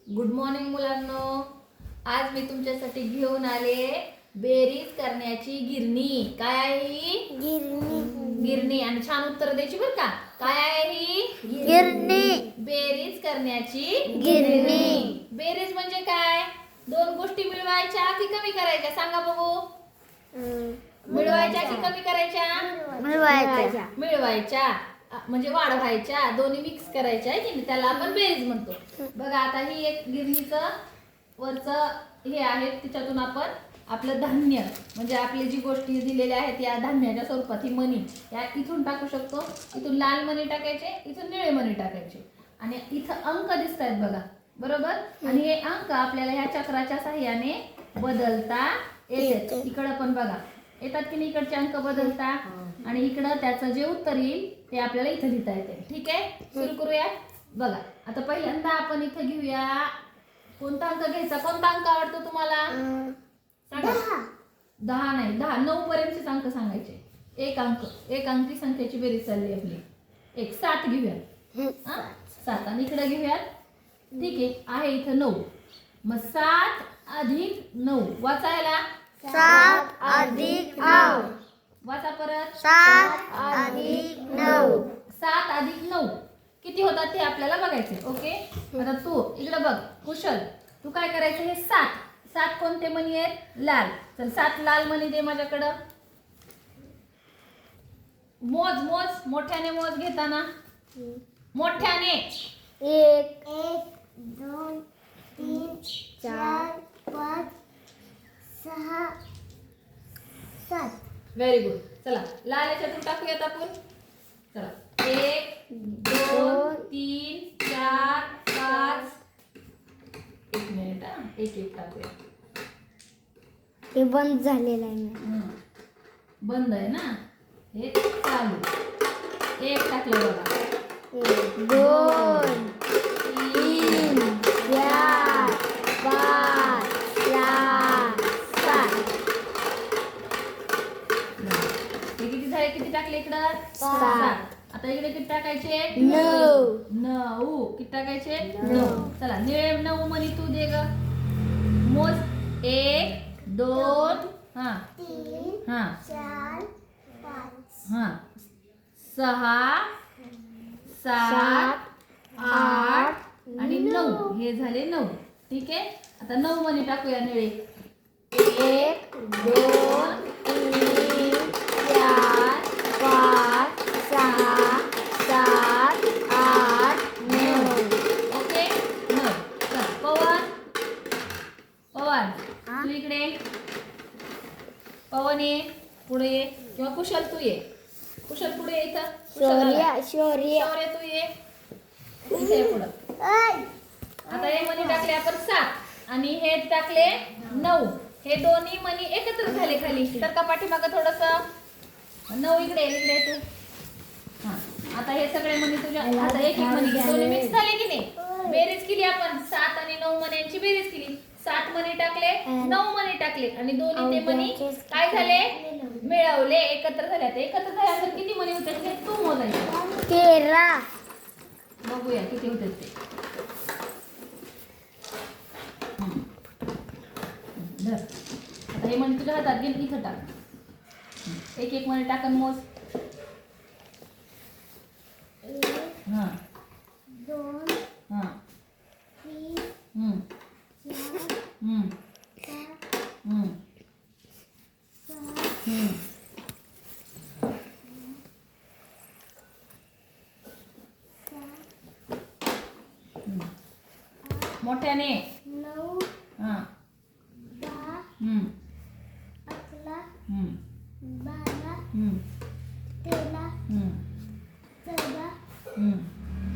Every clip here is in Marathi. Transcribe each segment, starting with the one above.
गुड मॉर्निंग मुलांनो. आज मी तुमच्यासाठी घेऊन आले बेरीज करण्याची गिरणी. काय आहे ही? गिरणी. आणि छान उत्तर द्यायची बरं का. काय आहे ही? गिरणी. बेरीज करण्याची गिरणी. बेरीज म्हणजे काय? दोन गोष्टी मिळवायच्या की कमी करायच्या? सांगा बघू. मिळवायच्या की कमी करायच्या? मिळवायच्या. मिळवायच्या म्हणजे वाढवायच्या, दोन्ही मिक्स करायच्या आहे की नाही, त्याला आपण बेरीज म्हणतो. बघा आता ही एक गिरणीचं वरचं हे आहे, त्याच्यातून आपण आपलं धान्य म्हणजे आपली जी गोष्टी दिलेल्या आहेत या धान्याच्या स्वरूपात ही मणी या इथून टाकू शकतो. इथून लाल मणी टाकायचे, इथून निळे मणी टाकायचे आणि इथं अंक दिसत आहेत बघा, बरोबर. आणि हे अंक आपल्याला ह्या चक्राच्या साह्याने बदलता येतात. इकडं पण बघा येतात की नाही, इकडचे अंक बदलता आणि इकडं त्याचं जे उत्तर येईल ते आपल्याला इथं लिहिता येते. ठीक आहे, सुरू करूया. बघा आता पहिल्यांदा आपण इथं घेऊया. कोणता अंक घ्यायचा? कोणता अंक आवडतो तुम्हाला? सांगा. 10 नाही, 10 9 पर्यंतचे अंक सांगायचे. एक अंकी संख्येची बेरीज चालली आपली. 7 घेऊया. 7 आणि इकडे घेऊया. ठीक आहे इथं 9. मग 7 अधिक 9 वाचायला 7 अधिक 9. वाचा परत. 7 अधिक 9. 7 अधिक 9 किती होतात ते आपल्याला बघायचे. ओके, आता तू इकडे बघ कुशल, तू काय करायचं? हे 7 कोणते मणी आहेत? लाल. चल 7 लाल मणी दे माझ्याकडं. मोज मोठ्याने मोज घेताना मोठ्याने. 1 2 3 4 5 6 7. Very good. चला लाल याच्यातून टाकूयात आपण. चला 1 2 3 4 5. एक मिनिट हा, एक टाकूया. हे बंद झालेलं आहे. बंद आहे ना, हे चालू. 1 टाकलं बघा. 1 2 3 4 5 6 7. हे किती झाले? किती टाकले इकडं? 7. आता इकडे किती टाकायचे? 9. किती टाकायचे? 9. चला निळे 9 मणी तू दे ग. मोज. 1 2 हा 3 हा 4 5 हा 6 7 8 आणि 9. हे झाले 9. ठीक आहे, आता 9 मणी टाकूया निळे. 1 2 3 4 5 6 7 8 9. ओके 9. चल पवन तू इकडे. पवन ये पुढे ये, किंवा कुशल तू ये. कुशल पुढे ये इथं. शौर्य शौर्य तू ये इथे ये पुढं. आता हे मणी टाकले आपण 7 आणि हे टाकले 9. हे दोन्ही मणी एकत्र झाले खाली. तर का पाठीमागं थोडस. 9 इकडे तू. हा आता हे सगळे मणी तुझ्या. आता एक मणी घे. दोन्ही मिक्स झाले की नाही? बेरीज केली आपण. 7 आणि 9 मण्यांची बेरीज केली. 7 मणी टाकले, 9 मणी टाकले आणि दोन्ही ते मणी काय झाले? मिळवले, एकत्र झाले. आता एकत्र झाल्यानंतर किती मणी होते हे तू मोजायचे. 13. बघूया किती होते ते. धर. आता हे मणी तुझ्या हातात घे, इथं टाक. एक मणी टाकन मोज. 1 हा 2 हा 3 हम्म 4 हम्म 5 हम्म 6 हम्म 7 मोठ्याने. 9 हा 10 हम्म 11 हम्म 12 हम्म 13 हम्म 14 हम्म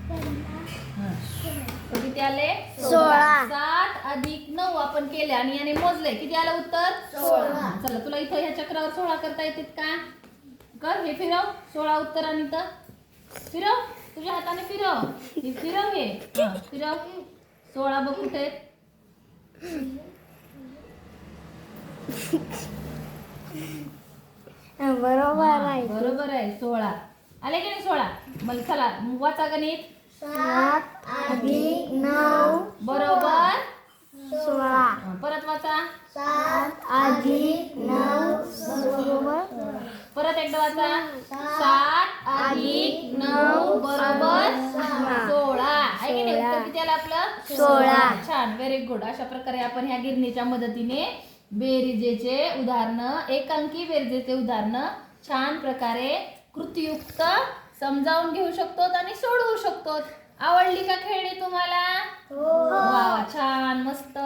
15 हा 16. किती आले? 16. 7 अधिक 9 आपण केले आणि याने मोजले. किती आलं उत्तर? 16. चला तुला इथं ह्या चक्रावर 16 करता येतात का? कर हे फिरव. 16 उत्तर आणि इथं फिरव. तुझ्या हाताने फिरव. हे फिरव. हे हा फिरव. 16 बघ कुठे आहेत? बरोबर आहे. बरोबर आहे. 16 आले की नाही? 16. मग चला वाचा गणित. 7 अधिक 9 बरोबर इकडे वाचा 7 अधिक 9 बरोबर 16 आहे की नाही? उत्तर किती आलं आपलं 16. छान, व्हेरी गुड. अशा प्रकारे आपण ह्या गिरणीच्या मदतीने बेरीजेचे उदाहरणं, एकांकी बेरीजेचे उदाहरणं छान प्रकारे कृतीयुक्त समजावून घेऊ शकतो आणि सोडवू शकतो. आवडली का खेळणी तुम्हाला? वा छान, मस्त.